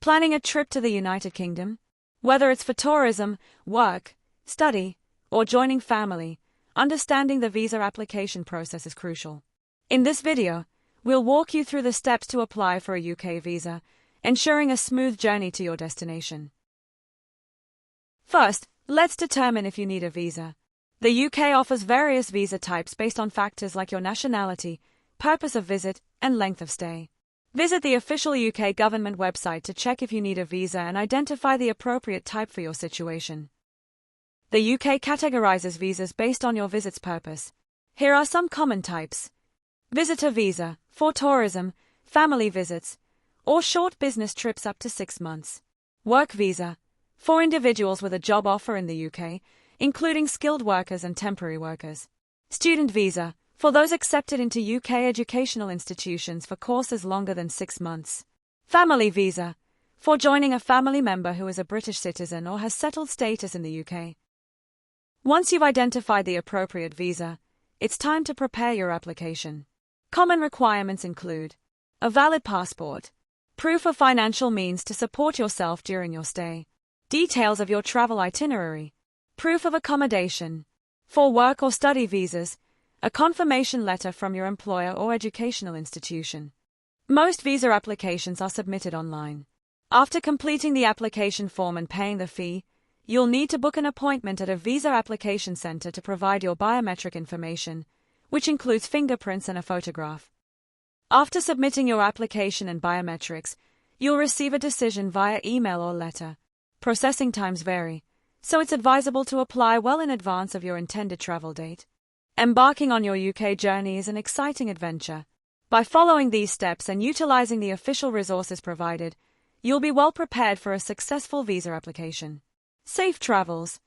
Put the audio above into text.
Planning a trip to the United Kingdom? Whether it's for tourism, work, study, or joining family, understanding the visa application process is crucial. In this video, we'll walk you through the steps to apply for a UK visa, ensuring a smooth journey to your destination. First, let's determine if you need a visa. The UK offers various visa types based on factors like your nationality, purpose of visit, and length of stay. Visit the official UK government website to check if you need a visa and identify the appropriate type for your situation. The UK categorizes visas based on your visit's purpose. Here are some common types. Visitor visa, for tourism, family visits, or short business trips up to 6 months. Work visa, for individuals with a job offer in the UK, including skilled workers and temporary workers. Student visa, for those accepted into UK educational institutions for courses longer than 6 months. Family visa, for joining a family member who is a British citizen or has settled status in the UK. Once you've identified the appropriate visa, it's time to prepare your application. Common requirements include a valid passport, proof of financial means to support yourself during your stay, details of your travel itinerary, proof of accommodation. For work or study visas, a confirmation letter from your employer or educational institution. Most visa applications are submitted online. After completing the application form and paying the fee, you'll need to book an appointment at a visa application center to provide your biometric information, which includes fingerprints and a photograph. After submitting your application and biometrics, you'll receive a decision via email or letter. Processing times vary, so it's advisable to apply well in advance of your intended travel date. Embarking on your UK journey is an exciting adventure. By following these steps and utilizing the official resources provided, you'll be well prepared for a successful visa application. Safe travels.